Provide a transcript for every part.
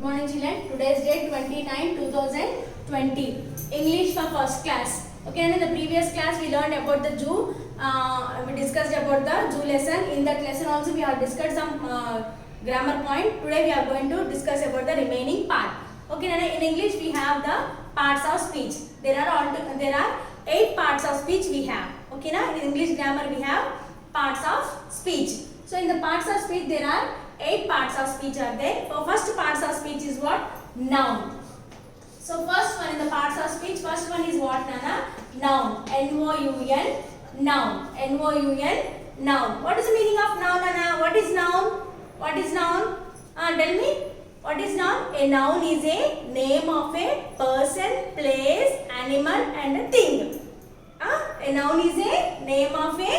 morning children. Today is date 29 2020. English for first class. Okay, and in the previous class we learned about the zoo. We discussed about the zoo lesson. In that lesson also we have discussed some grammar point. Today we are going to discuss about the remaining part. Okay, and in English we have the parts of speech. There are 8 parts of speech we have. Okay, now in English grammar we have parts of speech. So in the parts of speech there are 8 parts of speech are there. So first parts of speech is what? Noun. So first one in the parts of speech, first one is what, Nana? Noun. N-O-U-N. Noun. N-O-U-N. Noun. What is the meaning of noun, Nana? What is noun? What is noun? Tell me. What is noun? A noun is a name of a person, place, animal and a thing. A noun is a name of a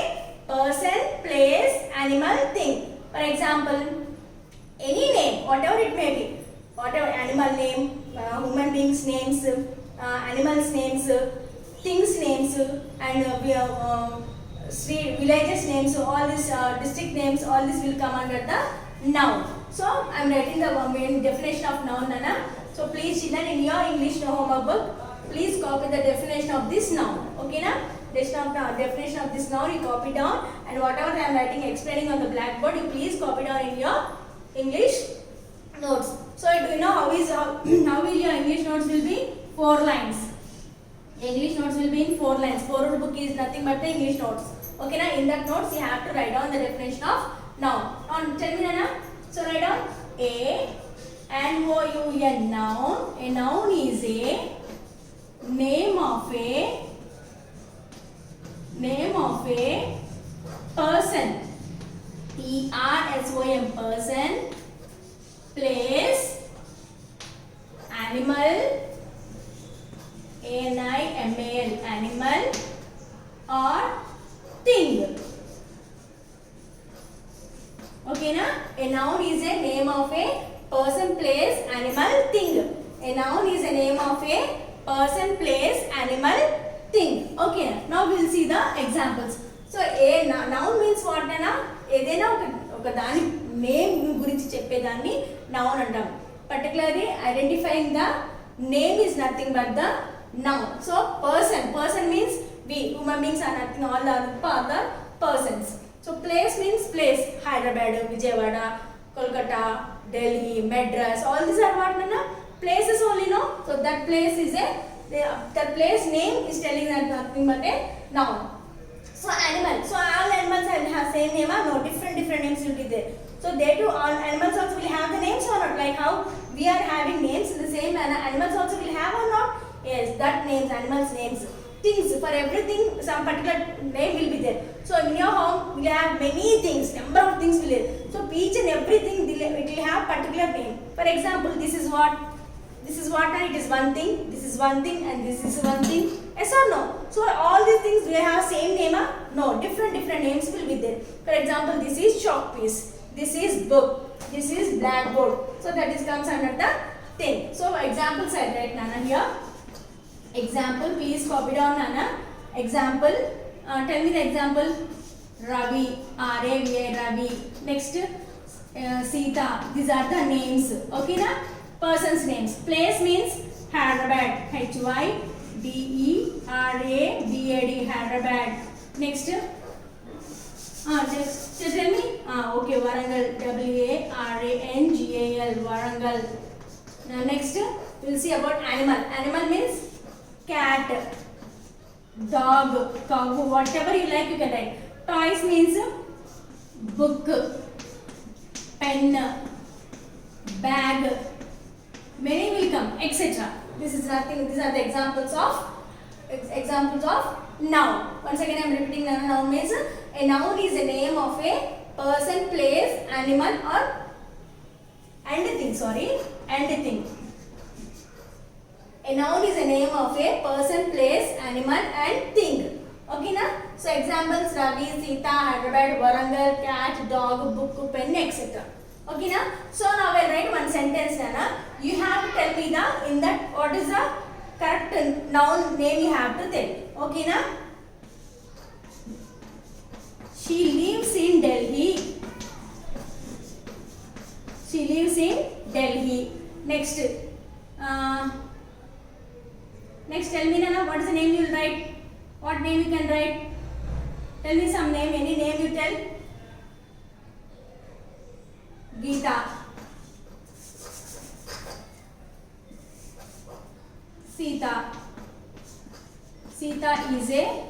person, place, animal, thing. For example, any name, whatever it may be, whatever animal name, human beings names, animals names, things names, and villages names, all these district names, all this will come under the noun. So I am writing the main definition of noun, Nana. So please children, in your English homework book, please copy the definition of this noun. Okay, na? Definition of this noun you copy down, and whatever I am writing explaining on the blackboard, you please copy down in your English notes. So you know how will your English notes will be 4 lines. English notes will be in 4 lines. 4 book is nothing but the English notes. Okay, now in that notes you have to write down the definition of noun. Tell me, Nana. So write down a N-O-U-N, noun. A noun is a name of a person. P-R-S-O-N, person, place, animal, A-N-I-M-A-L, animal, or thing. Okay, na? A noun is a name of a person, place, animal, thing. A noun is a name of a person, place, animal, thing. Okay, now we will see the examples. So a noun means what, Nana? ఏదైనా ఒక దాని name గురించి చెప్పేదాన్ని noun అంటాం. Particularly identifying the name is nothing but the noun. So person means we human beings are nothing, all the persons. So place means place. Hyderabad, Vijayawada, Kolkata, Delhi, Madras, all these are what, Nana? Places only, no? So that place is that place name is telling that nothing but a noun. So animal. So all animals have same name or no? Different names will be there. So they too, all animals also will have the names or not? Like how we are having names in the same manner, animals also will have or not? Yes, that names, animals names. Things, for everything some particular name will be there. So in your home we have many things, number of things will be there. So each and everything it will have particular name. For example, this is what and it is one thing, this is one thing and this is one thing. Yes or no? So all these things will have same name or no? Different names will be there. For example, this is chalk piece, this is book, this is blackboard. So that is comes under the thing. So examples I write, Nana, here. Example, please copy down, Nana. Example, tell me the example. Ravi, R-A-V-A, Ravi. Next, Sita. These are the names. Okay, na? Person's names. Place means Hyderabad, H-Y-D-E-R-A-B-A-D, Hyderabad. Next, just tell me. Okay, Warangal, W-A-R-A-N-G-A-L, Warangal. Now next, we'll see about animal. Animal means cat, dog, cow, whatever you like you can write. Toys means book, pen, bag, many will come, etc. This is nothing. These are the examples of noun. Once again I am repeating, noun means a noun is a name of a person, place, animal or thing. A noun is a name of a person, place, animal and thing. Okay, na? So examples: Ravi, Sita, Hyderabad, Warangal, cat, dog, book, pen, etc. Okay, na? So now I will write one sentence, Nana. You have to tell me in that what is the correct noun name you have to tell. Okay, na? She lives in Delhi. She lives in Delhi. Next, next tell me Nana, what is the name you will write? What name you can write? Tell me some name, any name you tell. Geeta, Sita. Sita is a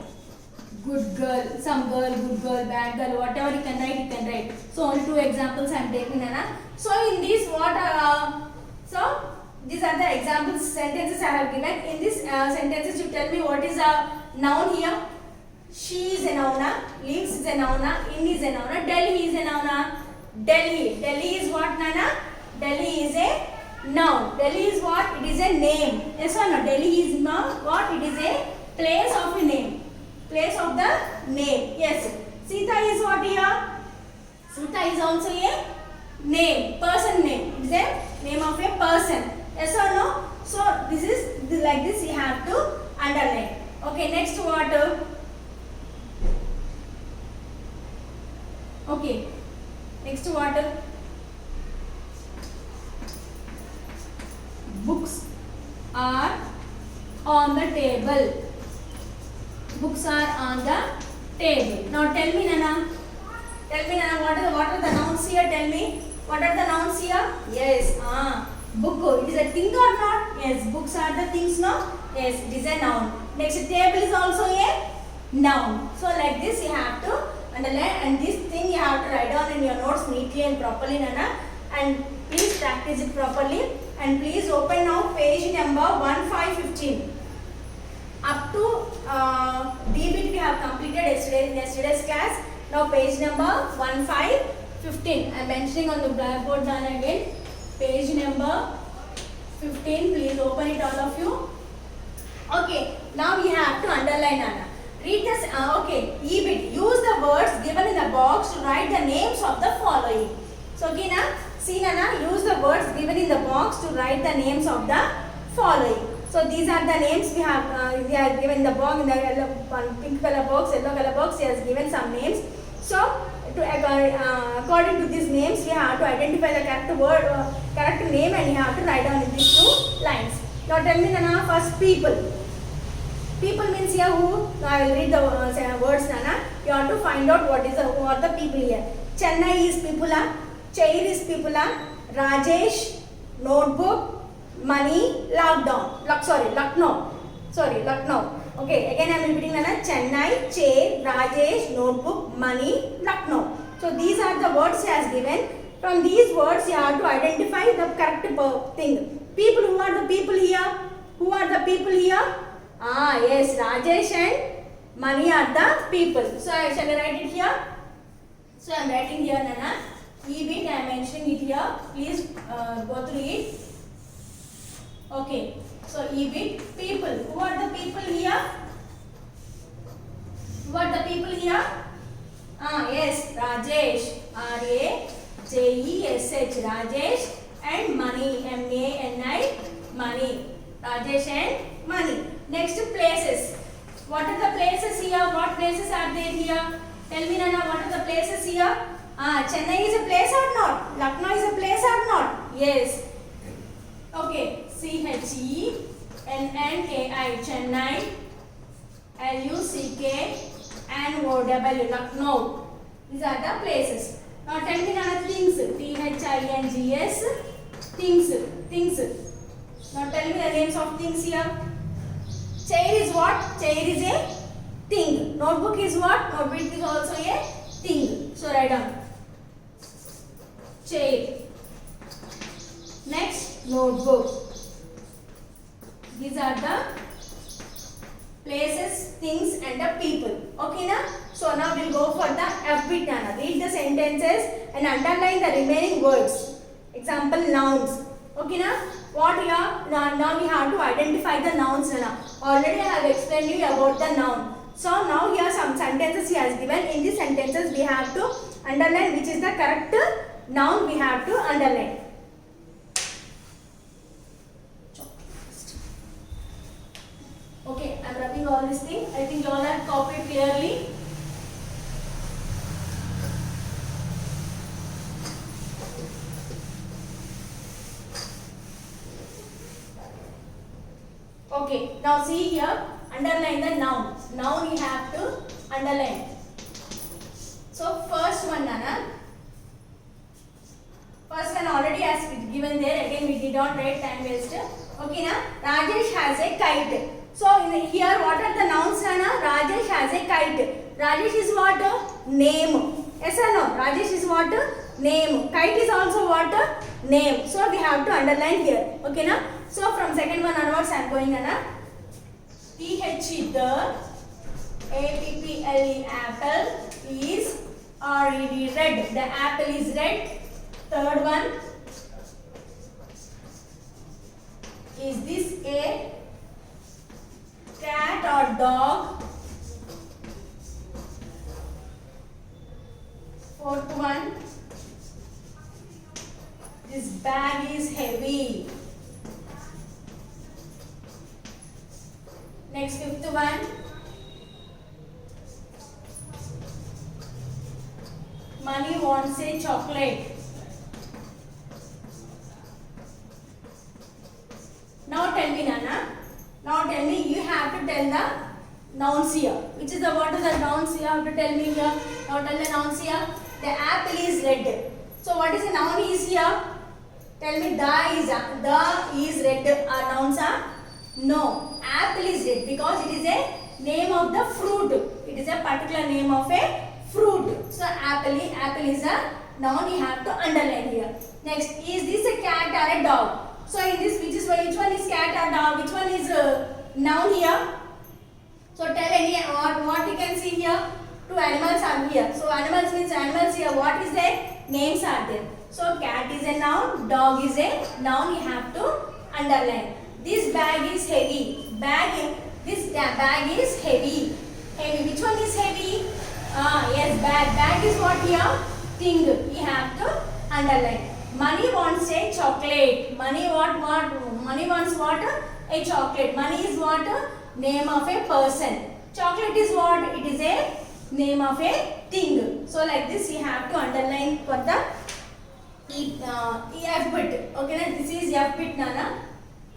good girl, some girl, good girl, bad girl, whatever you can write, you can write. So only two examples I am taking, Nana. So in this so these are the examples sentences I have given. In this sentences you tell me what is a noun here. She is a noun, lives is a noun, in is a noun, Delhi is a noun. Delhi. Delhi is what, Nana? Delhi is a noun. Delhi is what? It is a name. Yes or no? Delhi is not what? It is a place of a name. Place of the name. Yes. Sita is what here? Sita is also a name. Person name. It is a name of a person. Yes or no? So this is like this you have to underline. Okay. Next what? Okay. Next what? Books are on the table. Books are on the table. Now tell me Nana. Tell me Nana, what are the nouns here? Tell me. What are the nouns here? Yes. Book. It is a thing or not? Yes. Books are the things, no? Yes. It is a noun. Next, table is also a noun. So like this you have to underline, and this thing you have to write down in your notes neatly and properly, Nana. And please practice it properly. And please open now page number 1515. Up to B bit we have completed yesterday's class. Now page number 1515. I am mentioning on the blackboard then again. Page number 15. Please open it, all of you. Okay. Now we have to underline, Nana. Read this. Okay. E bit. Use the words given in the box to write the names of the following. So okay, na? See, Nana. Use the words given in the box to write the names of the following. So these are the names we have. They are given in the box, in the yellow, pink color box, yellow color box. He has given some names. So according to these names, we have to identify the correct word, correct name, and you have to write down in these two lines. Now tell me, Nana. First, people. People means here who? Now I will read the words, Nana. You have to find out who are the people here. Chennai is Pipula. Chair is Pipula. Rajesh, notebook, money, lockdown. Lucknow. Okay, again I am repeating, Nana. Chennai, chair, Rajesh, notebook, money, Lucknow. So these are the words he has given. From these words you have to identify the correct thing. People, who are the people here? Who are the people here? Yes, Rajesh and Mani are the people. So I shall write it here. So I am writing here, Nana. E bit I am mentioning it here. Please go through it. Okay. So E bit, people. Who are the people here? Who are the people here? Yes, Rajesh. R-A-J-E-S-H. Rajesh and Mani. M-A-N-I. Mani. Rajesh and Mani. Next, places. What are the places here? What places are there here? Tell me, Nana, what are the places here? Chennai is a place or not? Lucknow is a place or not? Yes. Okay. C-H-E-N-N-K-I. Chennai. L-U-C-K-N-O-W. Lucknow. These are the places. Now tell me, Nana, things. T-H-I-N-G-S. Things. Now tell me the names of things here. Chair is what? Chair is a thing. Notebook is what? Notebook is also a thing. So write down. Chair. Next, notebook. These are the places, things and the people. Okay, na? So now we'll go for the F bit, Nana. Read the sentences and underline the remaining words. Example, nouns. Okay, na? What here? Now we have to identify the nouns, Nana. Already I have explained you about the noun. So now here some sentences he has given. In these sentences we have to underline which is the correct noun we have to underline. Okay, I am wrapping all these things. I think you all have copied clearly. Okay, now see here, underline the noun. Noun you have to underline. So first one, Nana. First one already as given there. Again we did not write, time waste. Okay, na? Rajesh has a kite. So here what are the nouns, Nana? Rajesh has a kite. Rajesh is what? Name. Yes or no? Rajesh is what? Name. Kite is also what? Name. So we have to underline here. Okay, na? So from second one onwards I am going, Nana. TH the APPLE apple is RED red. The apple is red. Third one, is this a cat or dog? Fourth one, this bag is heavy. Next, fifth one, Money wants a chocolate. Now tell me, Nana. Now tell me, you have to tell the nouns here. Which is the what is the nouns you have to tell me here? Now tell the nouns here. The apple is red. So what is the noun is here? Tell me, the is red. Nouns are? No. Apple is red because it is a name of the fruit. It is a particular name of a fruit. So apple is a noun you have to underline here. Next, is this a cat or a dog? So in this, which one is cat or dog? Which one is noun here? So tell any what you can see here. Two animals are here. So animals means animals here. What is their names are there? So cat is a noun, dog is a noun. You have to underline. This bag is heavy. This bag is heavy. Heavy. Which one is heavy? Yes, bag. Bag is what here? Thing. You have to underline. Money wants a chocolate. Money wants what? A chocolate. Money is what? Name of a person. Chocolate is what? It is a name of a thing. So like this you have to underline for the F bit. Okay, now this is F bit, Nana.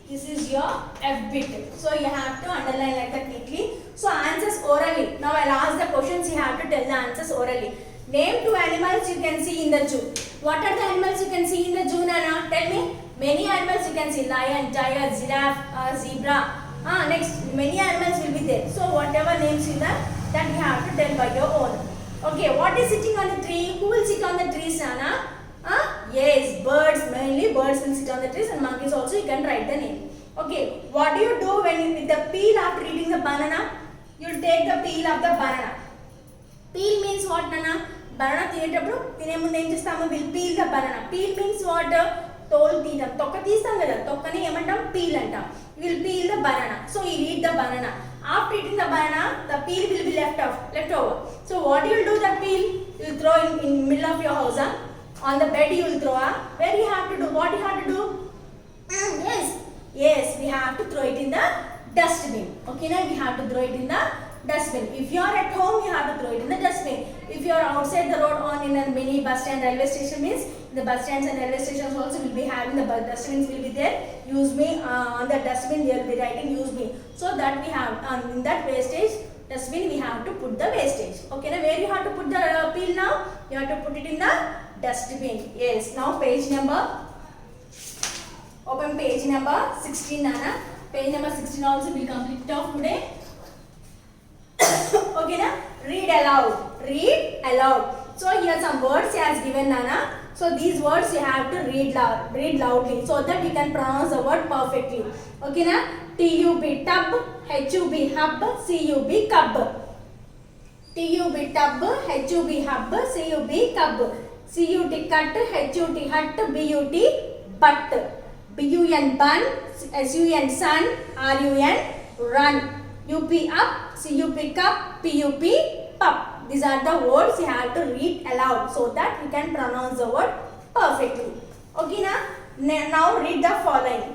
This is your F bit. So you have to underline like that neatly. So answers orally. Now I'll ask the questions. You have to tell the answers orally. Name two animals you can see in the zoo. What are the animals you can see in the zoo, Nana? Tell me. Many animals you can see. Lion, tiger, giraffe, zebra. Next, many animals will be there. So whatever names you have, that you have to tell by your own. Okay, what is sitting on the tree? Who will sit on the trees, Nana? Yes, birds. Mainly birds will sit on the trees, and monkeys also. You can write the name. Okay, what do you do when you with the peel after eating the banana? You will take the peel of the banana. Peel means what, Nana? Banana తినేటప్పుడు తినే ముందు ఏం చేస్తాము? We'll peel the banana. Peel means what? తోలు తీయడం. తొక్క తీస్తాం కదా, తొక్కని ఏమంటాం? Peel అంటాం. We'll peel the banana. So you eat the banana. After eating the banana, the peel will be left over. So what you will do that peel? You will throw in middle of your house. On the bed you will throw. Where you have to do? What you have to do? Yes, we have to throw it in the dustbin. Okay, now we have to throw it in the dustbin. If you are at home, you have to throw it in the dustbin. If you are outside the road on in a mini bus stand, railway station means the bus stands and railway stations also will be having the dustbins will be there. Use me. On the dustbin they will be writing use me. So that we have in that wastage dustbin we have to put the wastage. Okay, now where you have to put the peel now? You have to put it in the dustbin. Yes. Now page number. Open page number 16, Nana. Page number 16 also will complete it off today. Okay, na? Read aloud. Read aloud. So here some words he has given, Nana. So these words you have to read loudly so that you can pronounce the word perfectly. Okay, na? T-U-B tub, H-U-B hub, C-U-B cub. T-U-B tub, H-U-B hub, C-U-B cub. C-U-T cut, H-U-T hut, B-U-T butt. B-U-N bun, S-U-N sun, R-U-N run. U-P up, C-U-P cup, P-U-P pup. These are the words you have to read aloud so that you can pronounce the word perfectly. Okay, now read the following.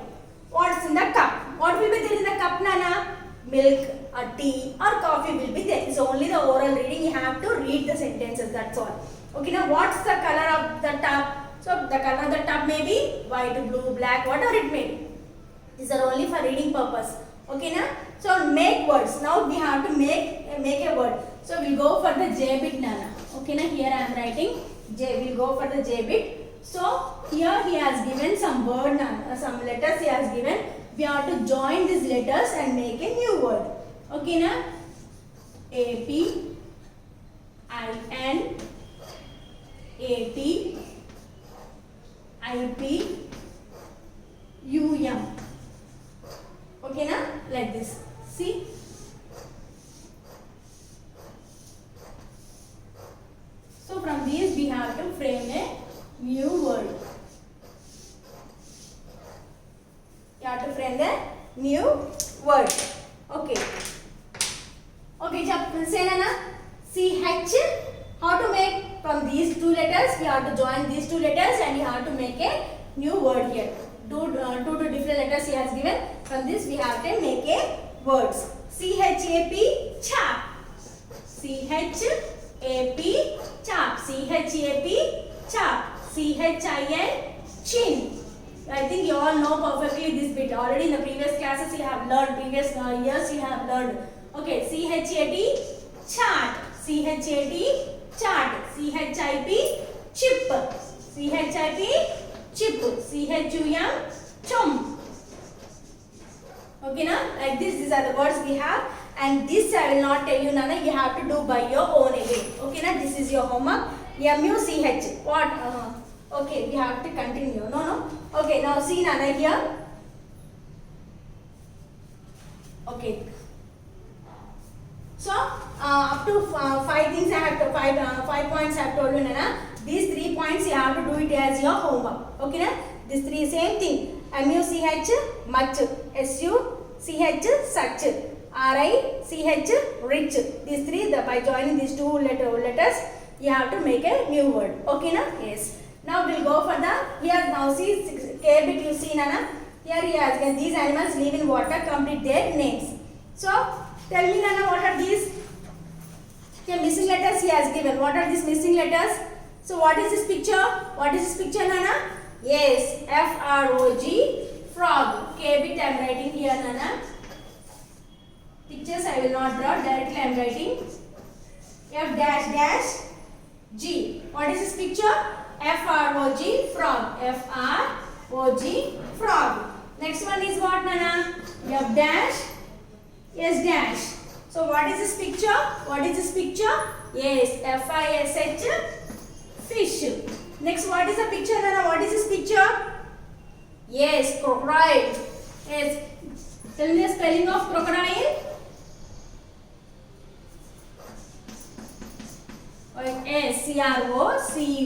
What's in the cup? What will be there in the cup, Nana? Milk or tea or coffee will be there. It's only the oral reading. You have to read the sentences. That's all. Okay, now what's the color of the tub? So the color of the tub may be white, blue, black, whatever it may be. These are only for reading purpose. Okay na? So make words. Now we have to make a word. So we'll go for the J bit, Nana. Okay na? Here I am writing J. We'll go for the J bit. So here he has given some word, some letters he has given. We have to join these letters and make a new word. Okay na? A P I N A T I P U M. Okay na? Like this. See? So from these we have to frame a new word. You have to frame the new word. Okay. Okay, say na CH. How to make from these two letters? We have to join these two letters and you have to make a new word here. Two different letters he has given. From this we have to make a words. CHAP chap. CHAP chap. CHAP chap. CHIN chin. I think you all know perfectly this bit. Already in the previous classes you have learned. Previous years you have learned. Okay, CHAT chart. CHAT chart. CHIP chip. CHIP chip. CHUM chum. Okay na? Like this, these are the words we have, and this I will not tell you, Nana. You have to do by your own again. Okay na? This is your homework. MUCH. What? Okay, we have to continue. No. Okay, now see, Nana, here. Okay. So up to 5 things I have to 5 points I have told you, Nana. These 3 points you have to do it as your homework. Okay na? These 3 same thing. MUCH much, SUCH such, RICH rich. These 3 by joining these 2 letters you have to make a new word. Okay na? Yes. Now we'll go for the here. Now see K bit, you see, Nana. Here he has given these animals live in water. Complete their names. So tell me, Nana, what are these? Okay, missing letters he has given. What are these missing letters? So what is this picture? What is this picture, Nana? Yes, FROG, frog. K bit I am writing here, Nana. Pictures I will not draw. Directly I am writing F dash dash G. What is this picture? FROG, frog. FROG, frog. Next one is what, Nana? F dash S dash. So what is this picture? What is this picture? Yes, FISH, fish. Next, what is the picture, Nana? What is this picture? Yes, crocodile. Yes. Tell me the spelling of crocodile. SCROCODILE,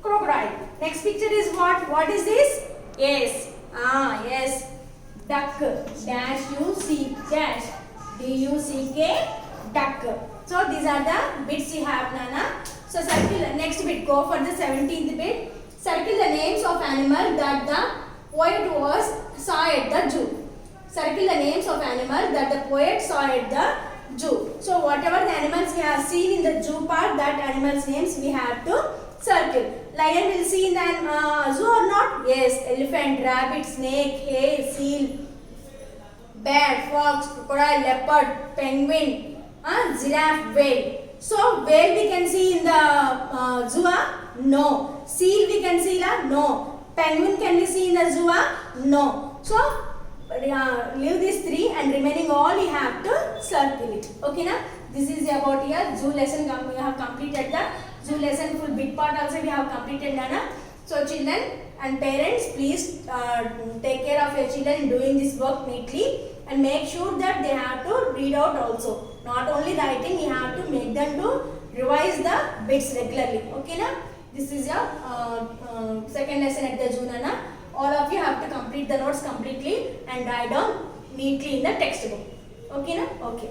crocodile. Next picture is what? What is this? Yes. Yes. Duck. Dash UC dash DUCK, duck. So these are the bits you have, Nana. So circle next bit. Go for the 17th bit. Circle the names of animals that the poet saw at the zoo. Circle the names of animals that the poet saw at the zoo. So whatever the animals we have seen in the zoo park, that animals names we have to circle. Lion will see in the zoo or not? Yes. Elephant, rabbit, snake, hare, seal, bear, fox, crocodile, leopard, penguin, giraffe, whale. So whale we can see in the zoo? No. Seal we can see? No. Penguin can we see in the zoo? No. So leave these 3 and remaining all you have to circle it. Okay na? This is about your zoo lesson. We have completed the zoo lesson full bit part also we have completed, Nana. So children and parents, please take care of your children in doing this work neatly and make sure that they have to read out also. Not only writing, you have to make them to revise the bits regularly. Okay na? This is your second lesson at the zoo, Nana. All of you have to complete the notes completely and write down neatly in the textbook. Okay na? Okay.